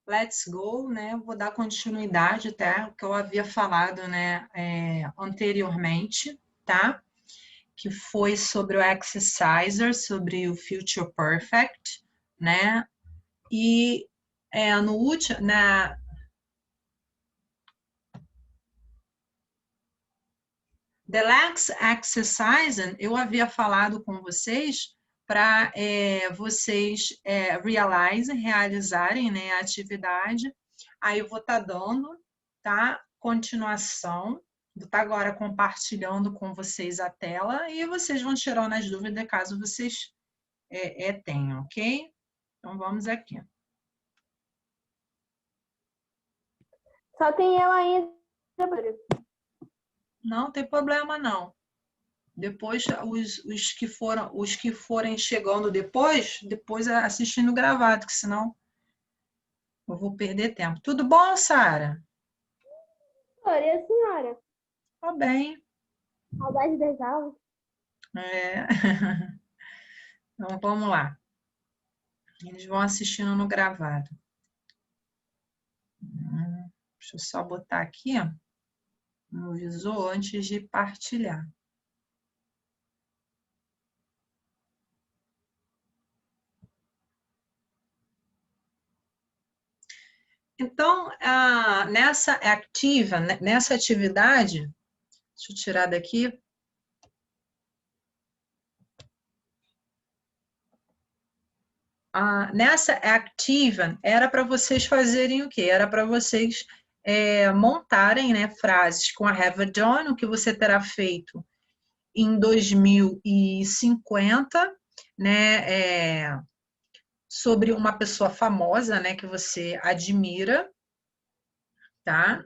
let's go, né? Vou dar continuidade até o que eu havia falado, né, anteriormente, tá? Que foi sobre o exerciser, sobre o future perfect, né? E no último, the last exercise, eu havia falado com vocês para vocês realizarem, né, a atividade. Aí eu vou estar dando, tá? Continuação. Vou estar agora compartilhando com vocês a tela e vocês vão tirando as dúvidas caso vocês tenham, ok? Então vamos aqui. Só tem eu ainda. Não tem problema, não. Depois, os que forem chegando depois assistindo gravado, que senão eu vou perder tempo. Tudo bom, Sara? E a senhora? Tá bem. Saudade das aulas. É. Então, vamos lá. Eles vão assistindo no gravado. Deixa eu só botar aqui, ó, no visor antes de partilhar. Então, nessa atividade, deixa eu tirar daqui. Nessa Activa, era para vocês fazerem o quê? Era para vocês montarem, né, frases com a have done, o que você terá feito em 2050, né, sobre uma pessoa famosa, né, que você admira, tá?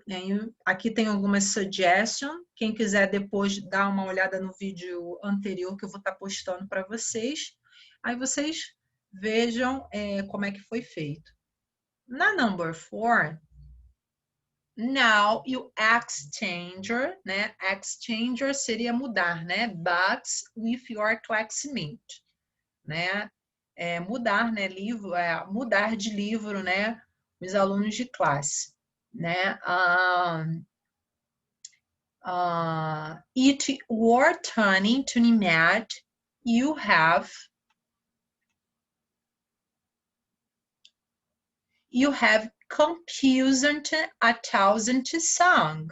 Aqui tem algumas suggestions. Quem quiser depois dar uma olhada no vídeo anterior que eu vou estar postando para vocês, aí vocês vejam como é que foi feito. Na number 4, now you exchanger, né? Exchanger seria mudar, né? Books with your classmate, né? Mudar, né? Mudar de livro, né? Os alunos de classe, né? It were turning to Nimed, you have composed a thousand song.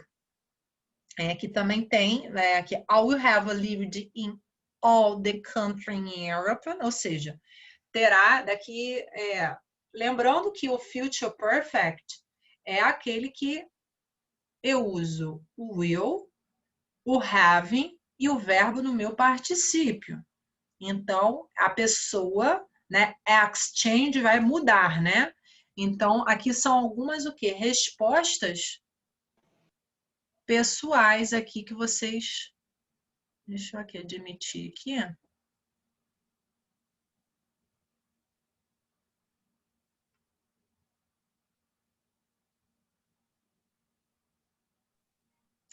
Aqui também tem, né, aqui, I will have lived in all the country in Europe, ou seja, terá daqui, lembrando que o future perfect é aquele que eu uso o will, o having e o verbo no meu particípio. Então, a pessoa, né, exchange vai mudar, né? Então, aqui são algumas o quê? Respostas pessoais aqui que vocês... Deixa eu aqui admitir aqui.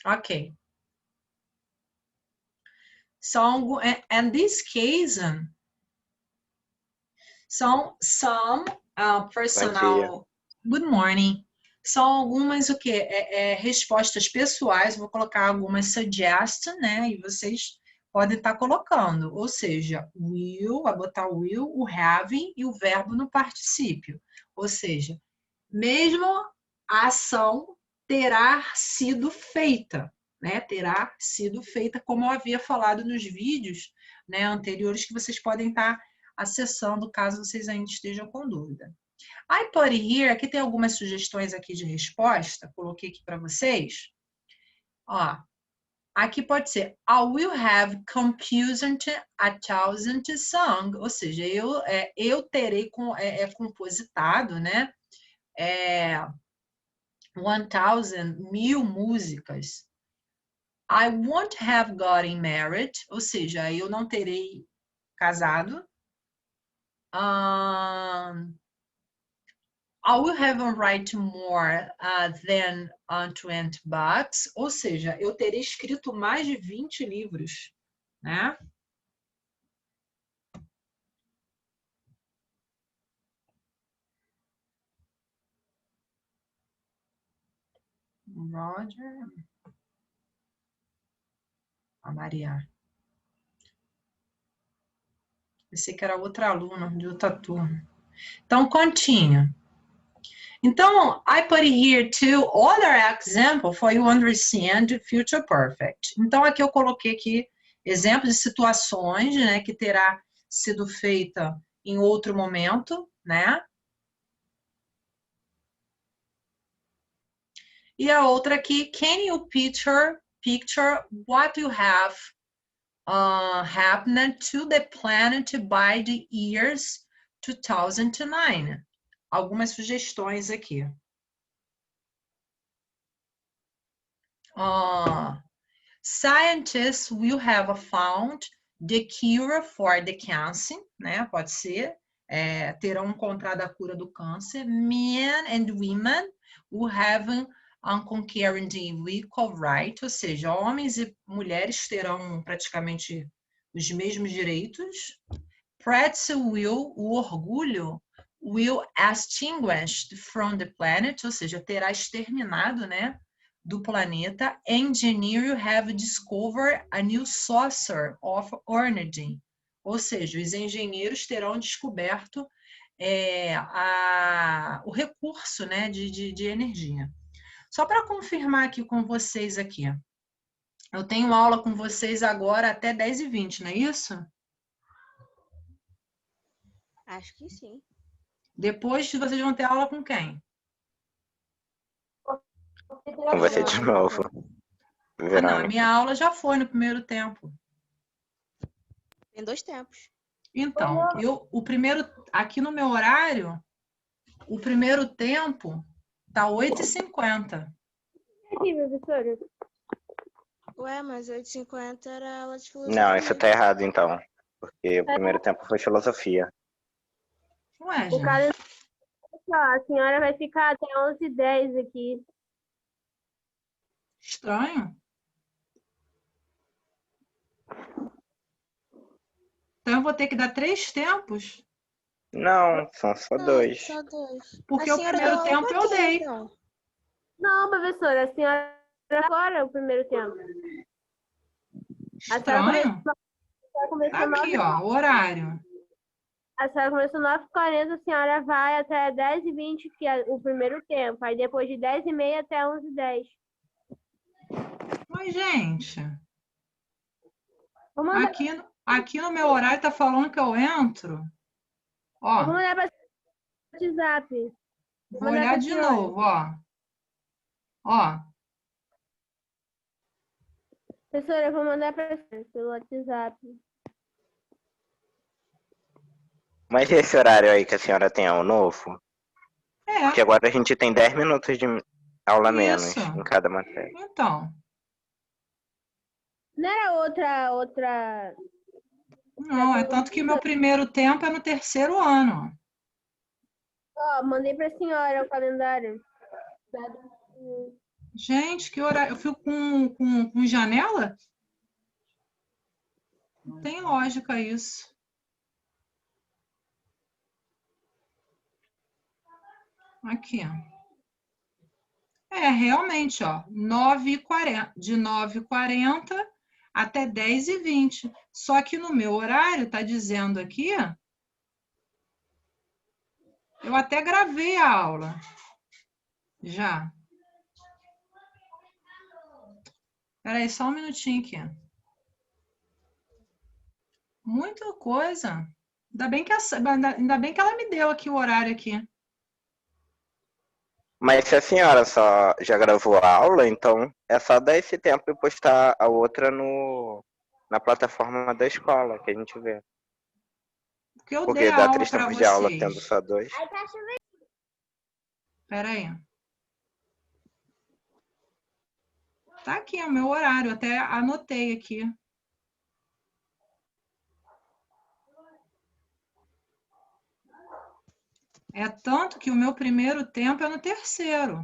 Ok. São, and this case, são some personal... Good morning. São algumas o quê? Respostas pessoais, vou colocar algumas suggestions, né? E vocês podem estar colocando. Ou seja, will, vai botar o will, o having e o verbo no particípio. Ou seja, mesmo a ação terá sido feita, né? Terá sido feita, como eu havia falado nos vídeos, né, anteriores, que vocês podem estar acessando, caso vocês ainda estejam com dúvida. I put here, aqui tem algumas sugestões aqui de resposta, coloquei aqui para vocês. Ó, aqui pode ser, I will have composed a thousand song, ou seja, eu terei compositado, né, 1.000 músicas. I won't have gotten married, ou seja, eu não terei casado. I will have a right to more than 20 books, ou seja, eu terei escrito mais de 20 livros, né? Roger. A Maria. Pensei que era outra aluna de outra turma. Então, continue. Então, I put here two other examples for you understand the future perfect. Então, aqui eu coloquei aqui exemplos de situações, né, que terá sido feita em outro momento, né? E a outra aqui, can you picture what you have happened to the planet by the years 2009? Algumas sugestões aqui. Scientists will have found the cure for the cancer, né? Pode ser. Terão encontrado a cura do câncer. Men and women will have unconquered equal right, ou seja, homens e mulheres terão praticamente os mesmos direitos. Pretzel will, o orgulho, will extinguished from the planet, ou seja, terá exterminado, né, do planeta. Engineer have discovered a new source of energy, ou seja, os engenheiros terão descoberto o recurso, né, de energia. Só para confirmar aqui com vocês aqui, eu tenho aula com vocês agora até 10h20, não é isso? Acho que sim. Depois vocês vão ter aula com quem? Com você de novo. Não, a minha aula já foi no primeiro tempo. Tem 2 tempos. Então, o primeiro, aqui no meu horário, o primeiro tempo tá 8h50. Aqui, professora. Ué, mas 8h50 era aula de filosofia. Não, isso tá errado então. Porque o primeiro tempo foi filosofia. Ué, O gente. cara... A senhora vai ficar até 11h10 aqui. Estranho. Então eu vou ter que dar 3 tempos? Não, são só Não, 2. só 2. Porque A o senhora primeiro deu tempo aula eu pra quem, dei. então? Não, professora, a senhora agora o primeiro tempo. Estranho. Começou Tá aqui, ó, o horário. A senhora começou 9h40, a senhora vai até 10h20, que é o primeiro tempo. Aí depois de 10h30 até 11h10. Mas, gente, Vou mandar, aqui no meu horário tá falando que eu entro. Ó, vou mandar para o WhatsApp. vou olhar de novo, ó. Ó, Professora, eu vou mandar para você pelo WhatsApp. Mas esse horário aí que a senhora tem é o novo? Porque é, agora a gente tem 10 minutos de aula menos isso. em cada matéria. Então, Não era outra... não, é tanto que o meu primeiro tempo é no terceiro ano. Ó, mandei para a senhora o calendário. Gente, que horário? Eu fico com janela? Não tem lógica isso. Aqui, ó. Realmente, ó, 9h40, de 9h40 até 10h20. Só que no meu horário, tá dizendo aqui, eu até gravei a aula. Já. Espera aí, só um minutinho aqui. Muita coisa. Ainda bem que ela me deu aqui o horário aqui. Mas se a senhora só já gravou a aula, então é só dar esse tempo e postar a outra na plataforma da escola, que a gente vê. Porque eu dei Porque a dá aula 3 para tempos de aula tendo vocês. só 2. Espera aí. Tá aqui o meu horário, até anotei aqui. É tanto que o meu primeiro tempo é no terceiro.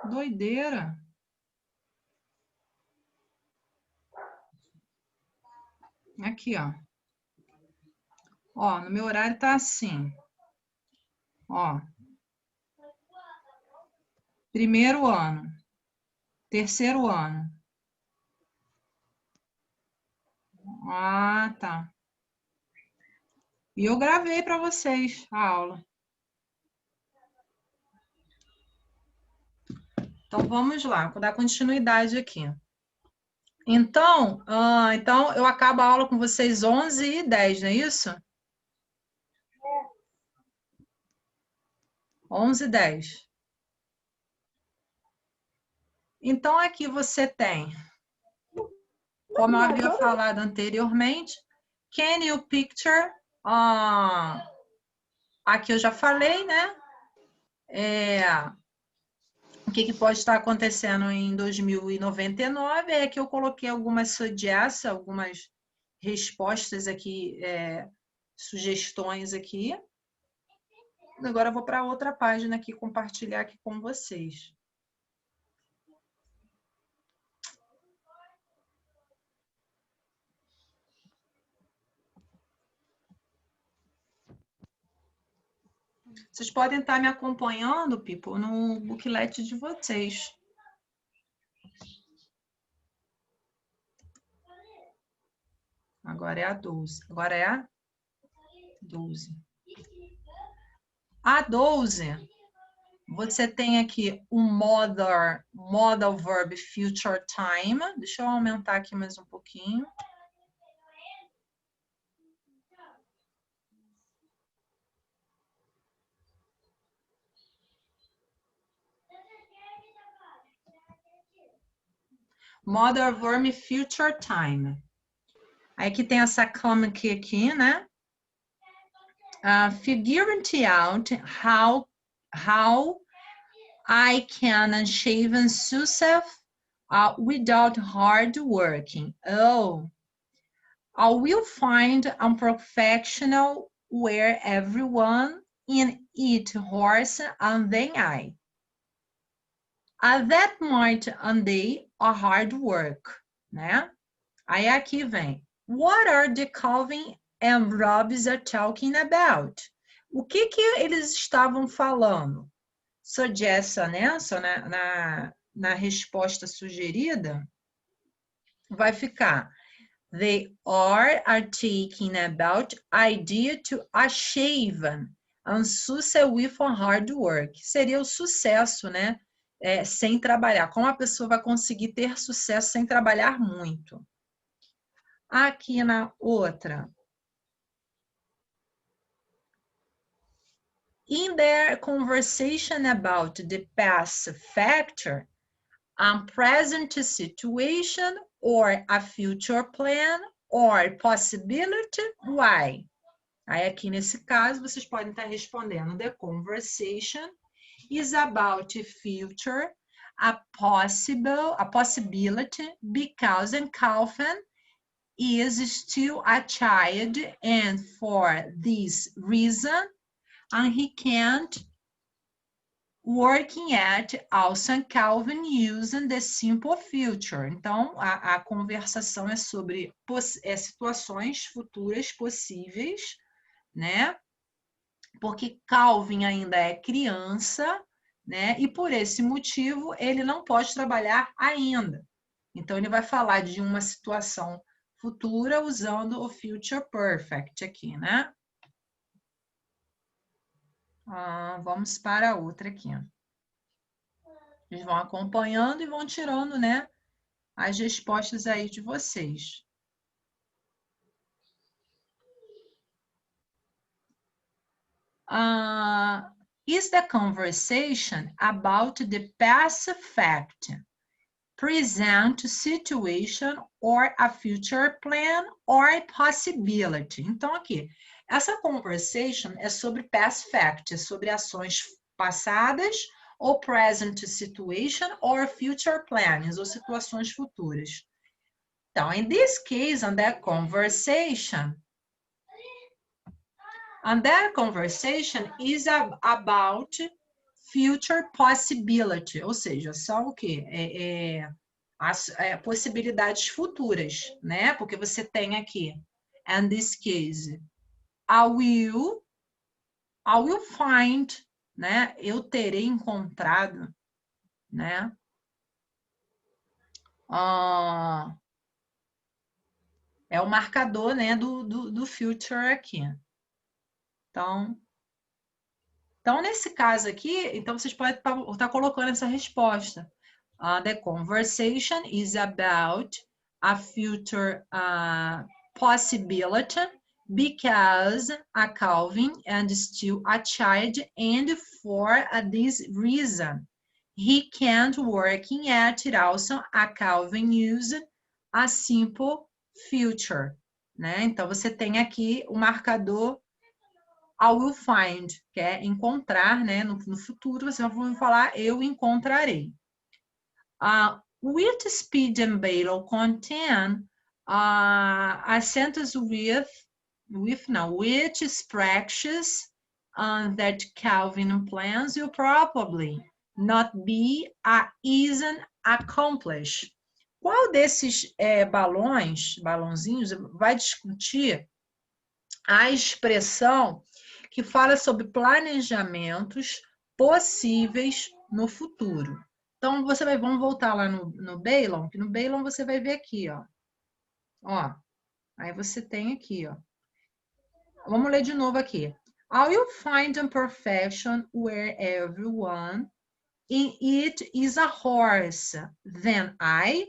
Doideira. Aqui, ó. Ó, no meu horário tá assim. Ó. Primeiro ano. Terceiro ano. Ah, tá. E eu gravei para vocês a aula. Então, vamos lá, vou dar continuidade aqui. Então, eu acabo a aula com vocês 11h10, não é isso? 11h10. Então, aqui você tem, como eu havia falado anteriormente, can you picture? Aqui eu já falei, né? O que pode estar acontecendo em 2099 é que eu coloquei algumas suggestions, algumas respostas aqui, sugestões aqui. Agora eu vou para outra página aqui, compartilhar aqui com vocês. Vocês podem estar me acompanhando, people, no booklet de vocês. Agora é a 12. Agora é a 12. A 12, você tem aqui o modal verb future time. Deixa eu aumentar aqui mais um pouquinho. Modal verb future time. Aí que tem essa comma aqui, né? Figuring out how I can achieve success without hard working. Oh, I will find a professional where everyone in it horse and then I. That might undo a hard work, né? Aí aqui vem. What are the Calvin and Hobbes are talking about? O que eles estavam falando? Suggesta, né? Na resposta sugerida, vai ficar they are talking about idea to achieve and success with hard work. Seria o sucesso, né? Sem trabalhar. Como a pessoa vai conseguir ter sucesso sem trabalhar muito? Aqui na outra. In their conversation about the past factor, a present situation or a future plan or possibility, why? Aí aqui nesse caso, vocês podem estar respondendo. The conversation is about the future, a possibility, because Calvin is still a child and for this reason, and he can't working at also Calvin using the simple future. Então, a conversação é sobre situações futuras possíveis, né? Porque Calvin ainda é criança, né? E por esse motivo, ele não pode trabalhar ainda. Então, ele vai falar de uma situação futura usando o future perfect aqui, né? Vamos para a outra aqui. Eles vão acompanhando e vão tirando, né, as respostas aí de vocês. Is the conversation about the past fact, present situation or a future plan or possibility? Então, aqui, essa conversation é sobre past fact, é sobre ações passadas ou present situation or future plans, ou situações futuras. Então, in this case, on that conversation is about future possibility, ou seja, são o quê? As possibilidades futuras, né? Porque você tem aqui, in this case, I will find, né? Eu terei encontrado, né? É o marcador, né, do future aqui. Então, nesse caso aqui, então vocês podem estar colocando essa resposta. The conversation is about a future possibility because a Calvin is still a child, and for this reason he can't work at it. Also, a Calvin used a simple future, né? Então você tem aqui o marcador I will find, que é encontrar, né? No futuro você vai falar eu encontrarei. With Speed and Balo contain a sentence with which expressions that Calvin plans will probably not be easy accomplished. Qual desses balãozinhos, vai discutir a expressão que fala sobre planejamentos possíveis no futuro? Então, vamos voltar lá no Balon, que no Balon você vai ver aqui, ó. Aí você tem aqui, ó. Vamos ler de novo aqui. I will find a perfection where everyone in it is a horse. Then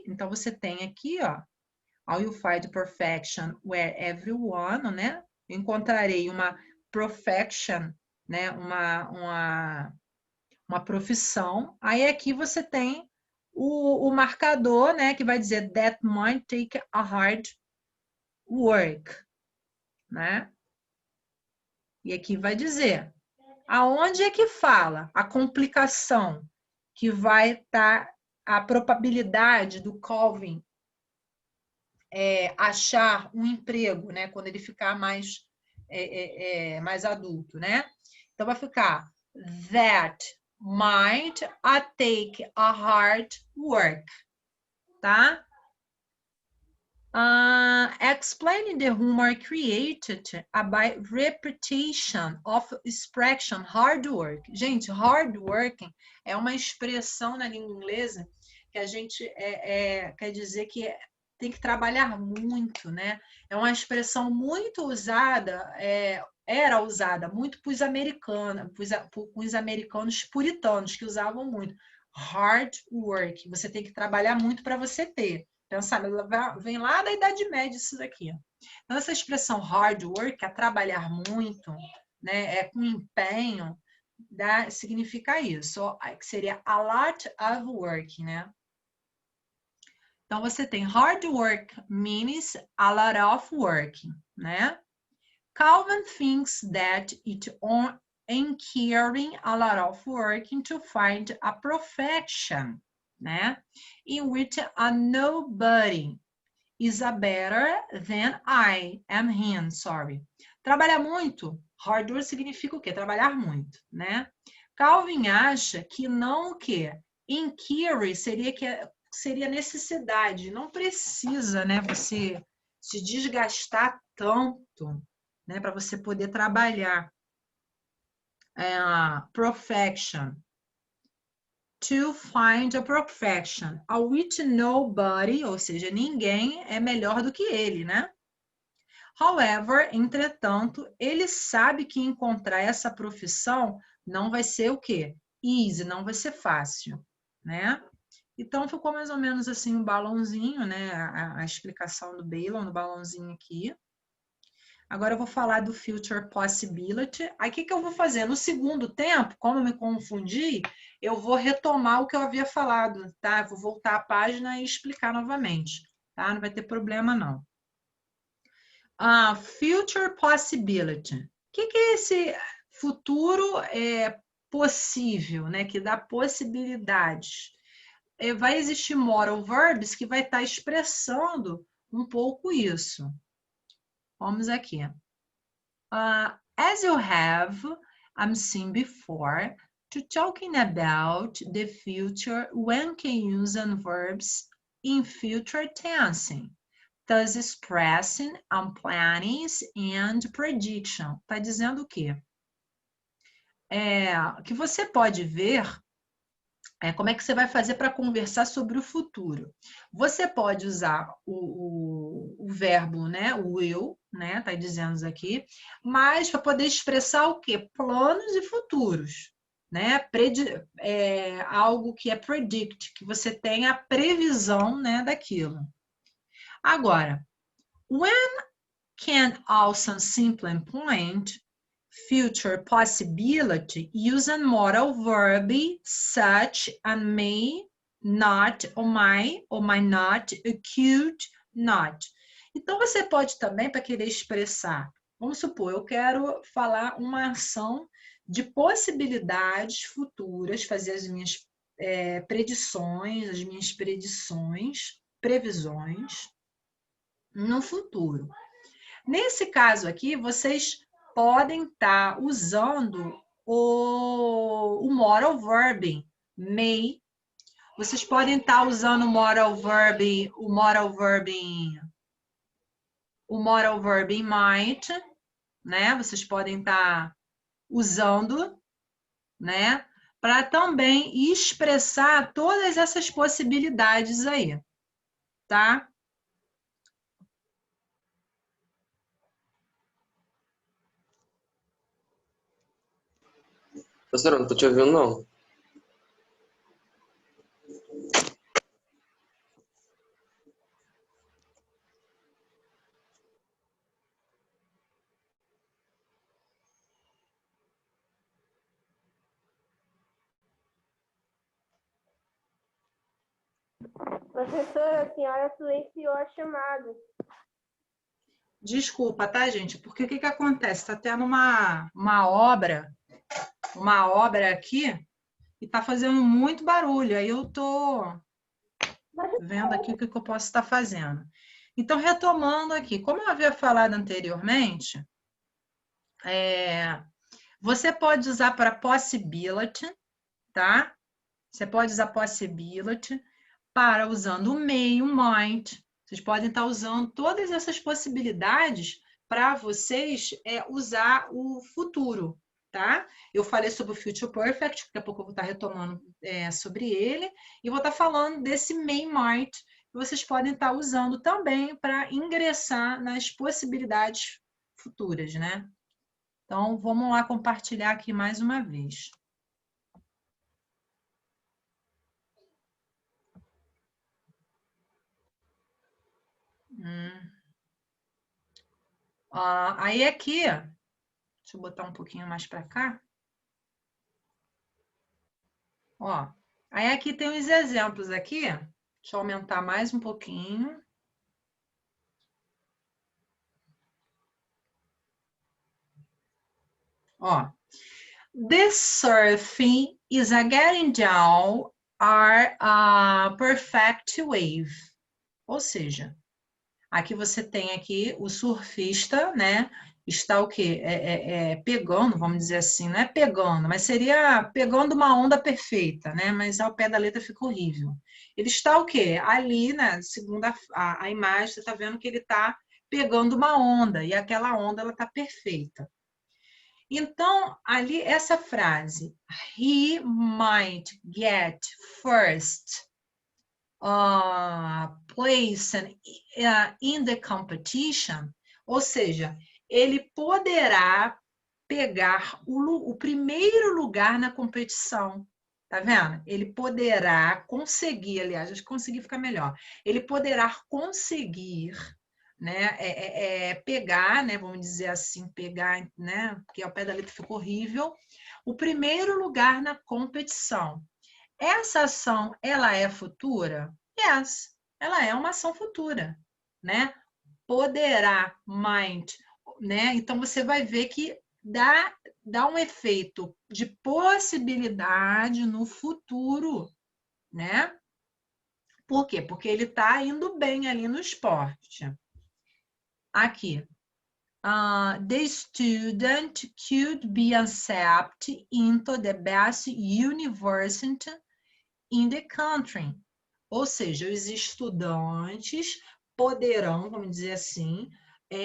então você tem aqui, ó. I will find perfection where everyone, né? Encontrarei uma perfection, né? Uma profissão. Aí aqui você tem o marcador, né? Que vai dizer that might take a hard work, né? E aqui vai dizer aonde é que fala a complicação que vai estar a probabilidade do Calvin achar um emprego, né? Quando ele ficar mais adulto, né? Então vai ficar that might take a hard work, tá? Explaining the rumor created by repetition of expression hard work. Gente, hard working é uma expressão na língua inglesa que a gente quer dizer que tem que trabalhar muito, né? É uma expressão muito usada, era usada muito por os americanos puritanos, que usavam muito. Hard work, você tem que trabalhar muito para você ter. Pensar, vem lá da Idade Média isso daqui. Então, essa expressão hard work, é trabalhar muito, né? Com empenho, significa isso, que seria a lot of work, né? Então, você tem hard work means a lot of work, né? Calvin thinks that it incurring a lot of work to find a perfection, né? In which a nobody is a better than I am him, sorry. Trabalhar muito, hard work significa o quê? Trabalhar muito, né? Calvin acha que não o quê? Incur seria necessidade, não precisa, né, você se desgastar tanto, né, para você poder trabalhar. Perfection. To find a perfection. A which nobody, ou seja, ninguém é melhor do que ele, né? However, entretanto, ele sabe que encontrar essa profissão não vai ser o quê? Easy, não vai ser fácil, né? Então, ficou mais ou menos assim um balãozinho, né? A explicação do Balon, do balãozinho aqui. Agora eu vou falar do Future Possibility. Aí, o que eu vou fazer? No segundo tempo, como eu me confundi, eu vou retomar o que eu havia falado, tá? Eu vou voltar à página e explicar novamente, tá? Não vai ter problema, não. Future Possibility. O que é esse futuro possível, né? Que dá possibilidades. Vai existir moral verbs que vai estar expressando um pouco isso. Vamos aqui. As you have seen before, to talking about the future, one can use verbs in future tense. thus expressing plannings and prediction. Está dizendo o quê? Que você pode ver como é que você vai fazer para conversar sobre o futuro. Você pode usar o verbo, né, o will, né, tá dizendo aqui, mas para poder expressar o quê? Planos e futuros, né? Algo que é predict, que você tem a previsão, né, daquilo. Agora, when can also simply point future possibility using modal verb such as may, not, or might not, could not. Então, você pode também, para querer expressar, vamos supor, eu quero falar uma ação de possibilidades futuras, fazer as minhas previsões no futuro. Nesse caso aqui, vocês podem estar usando o modal verb may. Vocês podem estar usando o modal verb might, né? Vocês podem estar usando, né? Para também expressar todas essas possibilidades aí, tá? Professora, não tô te ouvindo, não. Professora, a senhora silenciou a chamada. Desculpa, tá, gente? Porque o que que acontece? Está tendo uma obra aqui e tá fazendo muito barulho. Aí eu tô vendo aqui o que que eu posso estar fazendo. Então, retomando aqui, como eu havia falado anteriormente, você pode usar para possibility, tá? Você pode usar possibility para usando o may, o might. Vocês podem estar usando todas essas possibilidades para vocês usar o futuro, tá? Eu falei sobre o future perfect, daqui a pouco eu vou estar retomando sobre ele, e vou estar falando desse may, might, que vocês podem estar usando também para ingressar nas possibilidades futuras, né? Então, vamos lá compartilhar aqui mais uma vez. Aí aqui, deixa eu botar um pouquinho mais para cá. Ó, aí aqui tem os exemplos aqui. Deixa eu aumentar mais um pouquinho. Ó, the surfing is a getting down are a perfect wave. Ou seja, aqui você tem aqui o surfista, né? Está o quê? Pegando, vamos dizer assim, não é pegando, mas seria pegando uma onda perfeita, né? Mas ao pé da letra fica horrível. Ele está o quê? Ali, né? Segundo a imagem, você está vendo que ele está pegando uma onda, e aquela onda, ela está perfeita. Então, ali, essa frase, he might get first place in the competition, ou seja, ele poderá pegar o primeiro lugar na competição, tá vendo? Ele poderá conseguir, aliás, acho que conseguir fica melhor, ele poderá conseguir, né, pegar, né, vamos dizer assim, pegar, né, porque ao pé da letra ficou horrível, o primeiro lugar na competição. Essa ação, ela é futura? Yes, ela é uma ação futura, né? Poderá, might, né? Então, você vai ver que dá um efeito de possibilidade no futuro, né? Por quê? Porque ele está indo bem ali no esporte. Aqui. The student could be accepted into the best university in the country. Ou seja, os estudantes poderão, vamos dizer assim,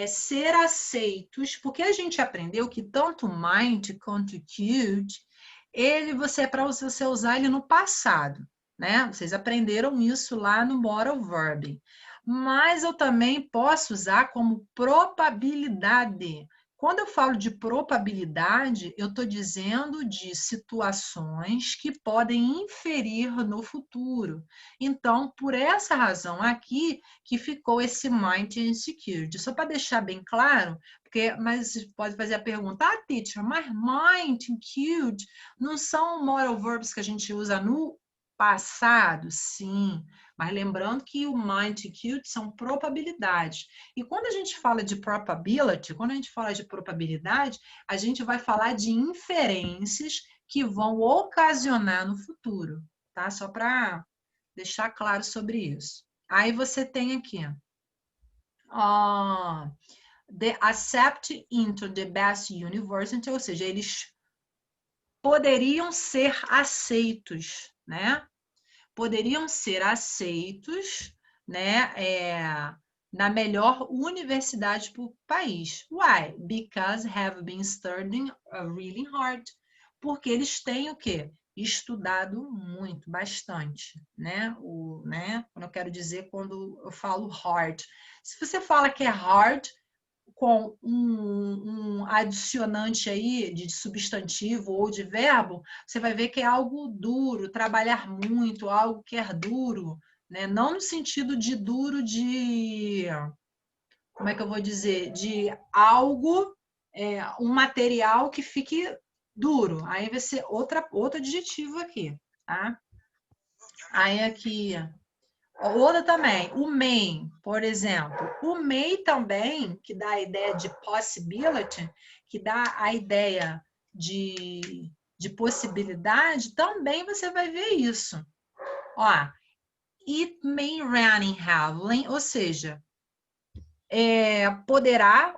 ser aceitos, porque a gente aprendeu que tanto might quanto could, você é para você usar ele no passado, né? Vocês aprenderam isso lá no modal verb. Mas eu também posso usar como probabilidade. Quando eu falo de probabilidade, eu estou dizendo de situações que podem inferir no futuro. Então, por essa razão aqui, que ficou esse might and secured. Só para deixar bem claro, mas pode fazer a pergunta, teacher, mas might and could não são modal verbs que a gente usa no passado? Sim. Mas lembrando que o might e could são probabilidades. E quando a gente fala de probability, quando a gente fala de probabilidade, a gente vai falar de inferências que vão ocasionar no futuro, tá? Só para deixar claro sobre isso. Aí você tem aqui, the accept into the best university, ou seja, eles poderiam ser aceitos, né? Poderiam ser aceitos, né, na melhor universidade do país. Why? Because have been studying really hard. Porque eles têm o quê? Estudado muito, bastante, né? Quando eu quero dizer, quando eu falo hard. Se você fala que é hard, com um adicionante aí de substantivo ou de verbo, você vai ver que é algo duro, trabalhar muito, algo que é duro, né? Não no sentido de duro de, como é que eu vou dizer, de algo, um material que fique duro. Aí vai ser outro adjetivo aqui, tá? Aí aqui outra também, o may, por exemplo. O may também, que dá a ideia de possibility, que dá a ideia de possibilidade, também você vai ver isso. Ó, it may rain in heavily, ou seja, poderia,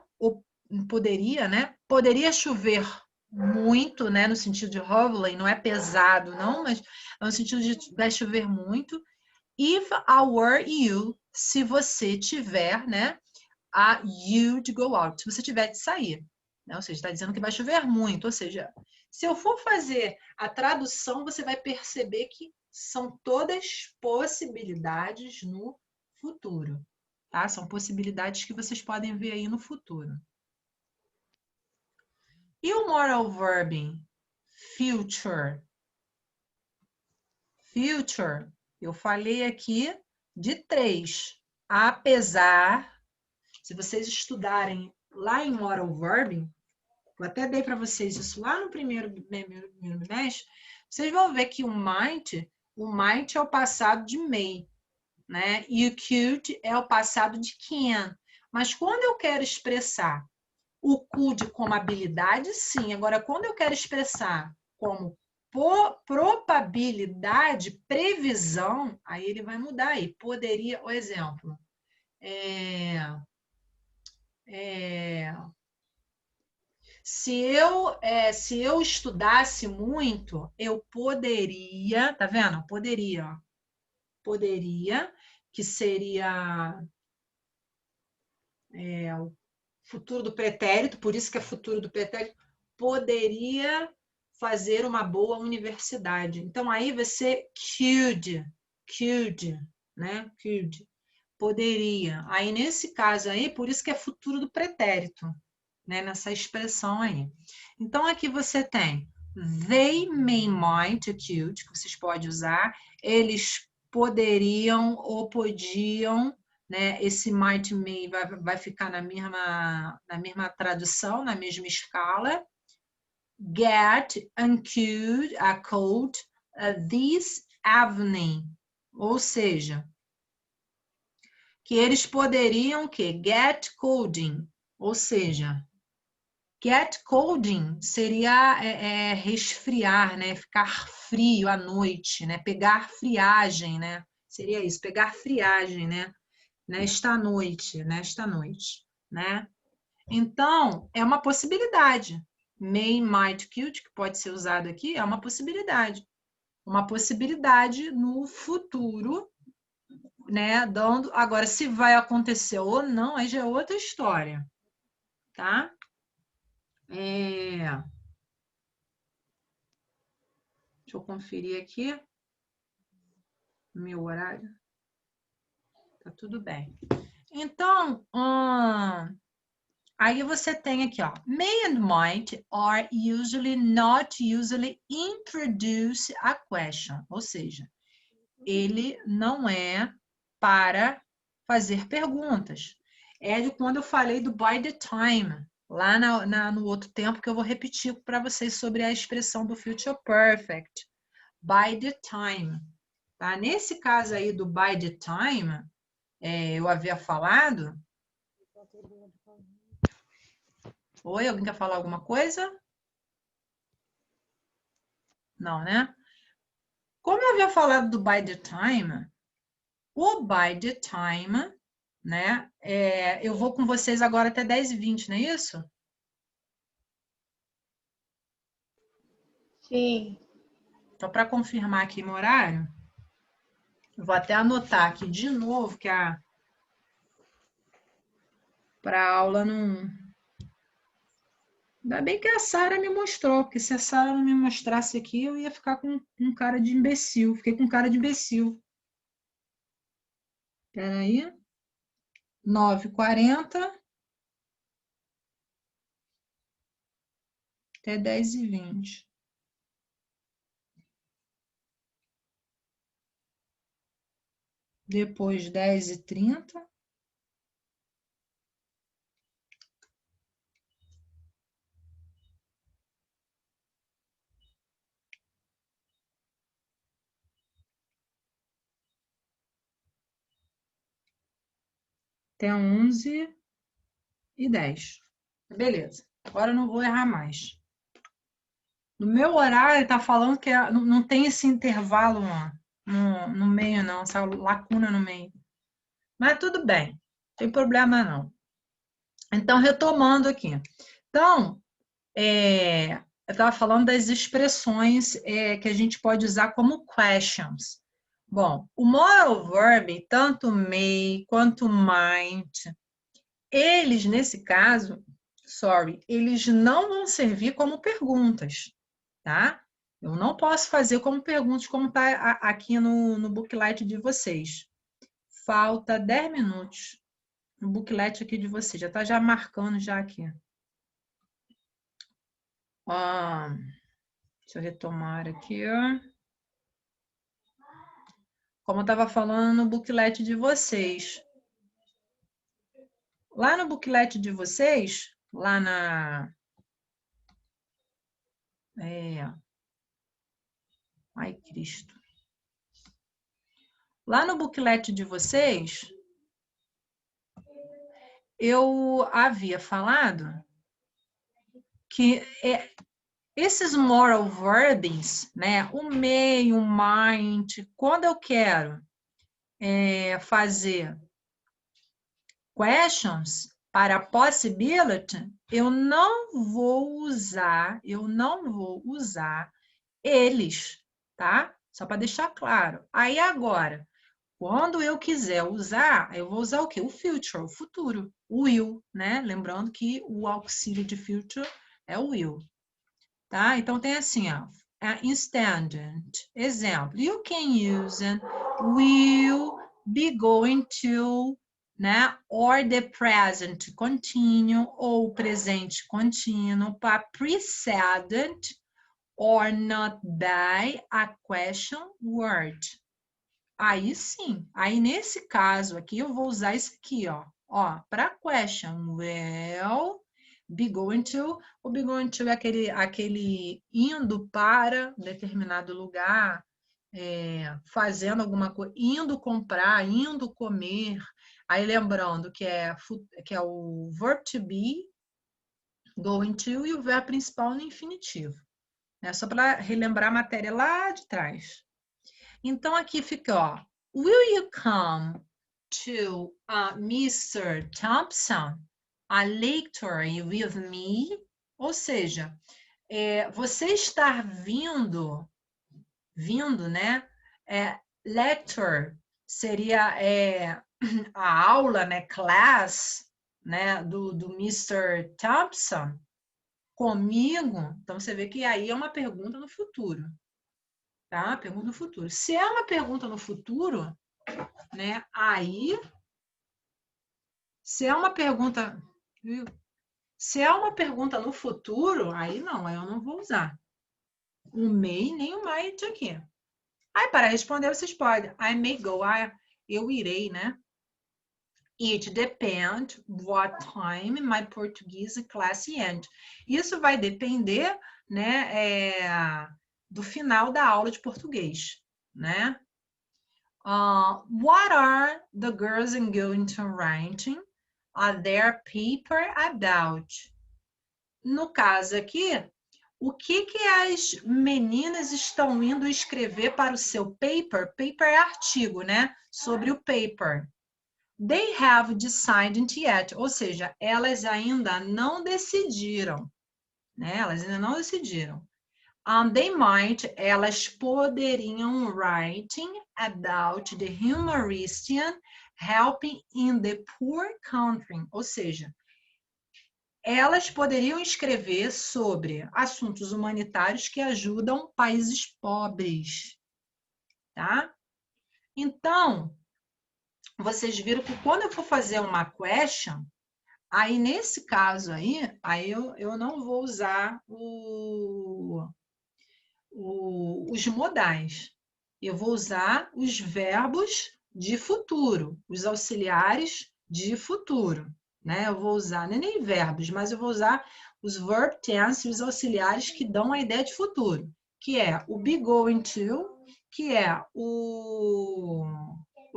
né? Poderia chover muito, né? No sentido de heavily, não é pesado, não, mas no sentido de vai chover muito. If I were you, se você tiver, né, a you to go out, se você tiver de sair, né? Ou seja, está dizendo que vai chover muito, ou seja, se eu for fazer a tradução, você vai perceber que são todas possibilidades no futuro, tá? São possibilidades que vocês podem ver aí no futuro. E o moral verb future? Future, eu falei aqui de 3. Apesar, se vocês estudarem lá em moral verb, eu até dei para vocês isso lá no primeiro bimestre, vocês vão ver que o might é o passado de may, né? E o could é o passado de can. Mas quando eu quero expressar o could como habilidade, sim. Agora, quando eu quero expressar como probabilidade, previsão, aí ele vai mudar aí. Poderia, o exemplo, se eu estudasse muito, eu poderia, tá vendo? Poderia, que seria o futuro do pretérito, por isso que é futuro do pretérito, poderia fazer uma boa universidade. Então, aí vai ser could, né? Could, poderia. Aí, nesse caso aí, por isso que é futuro do pretérito, né? Nessa expressão aí. Então, aqui você tem they may, might, could, que vocês podem usar, eles poderiam ou podiam, né? Esse might, may vai ficar na mesma tradução, na mesma escala. Get and could this evening, ou seja, que eles poderiam que get coding, ou seja, get colding seria resfriar, né? Ficar frio à noite, né? Pegar friagem, né? Seria isso, pegar friagem, né? Nesta noite, né? Então, é uma possibilidade. May, might, could, que pode ser usado aqui, é uma possibilidade. Uma possibilidade no futuro né, dando... Agora, se vai acontecer ou não, aí já é outra história, tá? Deixa eu conferir aqui. Meu horário. Tá tudo bem. Então, aí você tem aqui, ó. May and might are usually not usually introduce a question. Ou seja, ele não é para fazer perguntas. É de quando eu falei do by the time, lá no outro tempo, que eu vou repetir para vocês sobre a expressão do future perfect. By the time. Tá? Nesse caso aí do by the time, eu havia falado... Oi, alguém quer falar alguma coisa? Não, né? Como eu havia falado do by the time, o by the time, né? Eu vou com vocês agora até 10h20, não é isso? Sim. Só para confirmar aqui meu horário, eu vou até anotar aqui de novo que para a aula não... Ainda bem que a Sara me mostrou, porque se a Sara não me mostrasse aqui, eu ia ficar com cara de imbecil. Fiquei com cara de imbecil. Espera aí. 9h40 até 10h20. Depois 10h30. Até 11h10. Beleza. Agora eu não vou errar mais. No meu horário, está falando que não tem esse intervalo no meio, não. Essa lacuna no meio. Mas tudo bem. Não tem problema, não. Então, retomando aqui. Então, eu estava falando das expressões que a gente pode usar como questions. Bom, o moral verb, tanto may quanto might, eles, nesse caso, eles não vão servir como perguntas, tá? Eu não posso fazer como perguntas, como está aqui no booklet de vocês. Falta 10 minutos no booklet aqui de vocês. Já está já marcando já aqui. Deixa eu retomar aqui. Como eu estava falando no booklet de vocês. Lá no booklet de vocês, lá na... Ai, Cristo. Lá no booklet de vocês, eu havia falado que esses moral verbs, né, o may, o might, quando eu quero fazer questions para possibility, eu não vou usar eles, tá? Só para deixar claro. Aí agora, quando eu quiser usar, eu vou usar o quê? O future, o futuro, o will, né? Lembrando que o auxílio de future é o will, tá? Então tem assim, ó, instead, exemplo, you can use will be going to, né? Or the present continuous ou presente contínuo para preceded or not by a question word. Aí sim, aí nesse caso aqui eu vou usar isso aqui, ó, para question, will be going to, o be going to é aquele indo para determinado lugar, fazendo alguma coisa, indo comprar, indo comer, aí lembrando que é o verb to be, going to, e o verbo principal no infinitivo, né? Só para relembrar a matéria lá de trás. Então, aqui fica, ó. Will you come to Mr. Thompson, a lecture with me? Ou seja, você estar vindo, né? Lecture seria a aula, né, class, né, do Mr. Thompson comigo. Então, você vê que aí é uma pergunta no futuro, tá? Pergunta no futuro. Se é uma pergunta no futuro, né, aí, se é uma pergunta, viu? Se é uma pergunta no futuro, aí não, aí eu não vou usar o may nem o might aqui. Aí, para responder, vocês podem. I may go. Eu irei, né? It depends what time my Portuguese class ends. Isso vai depender, né, do final da aula de português, né? What are the girls going to writing their paper about? No caso aqui, o que as meninas estão indo escrever para o seu paper? Paper é artigo, né? Sobre o paper. They have decided yet, ou seja, elas ainda não decidiram, né? Elas ainda não decidiram. They might, elas poderiam writing about the humanitarian helping in the poor country, ou seja, elas poderiam escrever sobre assuntos humanitários que ajudam países pobres, tá? Então, vocês viram que quando eu for fazer uma question, aí nesse caso aí eu não vou usar os modais. Eu vou usar os verbos de futuro, os auxiliares de futuro, né? Eu vou usar, nem verbos, mas eu vou usar os verb tense, os auxiliares que dão a ideia de futuro, que é o be going to, que é o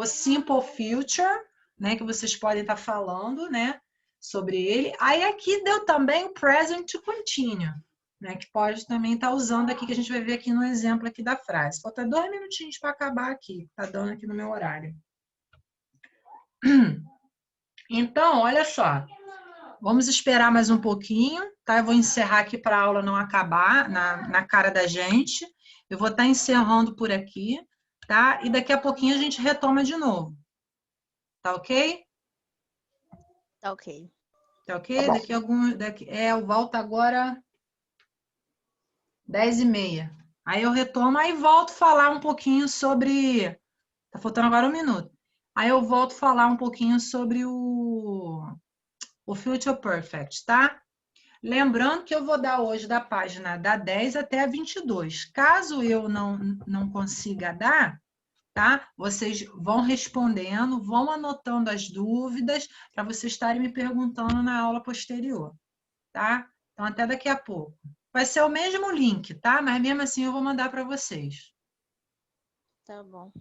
simple future, né? Que vocês podem estar falando, né? Sobre ele. Aí aqui deu também o present continuous, né, que pode também estar usando aqui, que a gente vai ver aqui no exemplo aqui da frase. Falta 2 minutinhos para acabar aqui, tá dando aqui no meu horário. Então, olha só, vamos esperar mais um pouquinho, tá? Eu vou encerrar aqui para a aula não acabar na cara da gente. Eu vou estar encerrando por aqui, tá? E daqui a pouquinho a gente retoma de novo. Tá ok? Tá ok. Tá ok? Eu volto agora 10h30. Aí eu retomo, aí volto a falar um pouquinho sobre... Tá faltando agora 1 minuto. Aí eu volto a falar um pouquinho sobre o Future Perfect, tá? Lembrando que eu vou dar hoje da página da 10 até a 22. Caso eu não consiga dar, tá? Vocês vão respondendo, vão anotando as dúvidas para vocês estarem me perguntando na aula posterior, tá? Então, até daqui a pouco. Vai ser o mesmo link, tá? Mas mesmo assim eu vou mandar para vocês. Tá bom.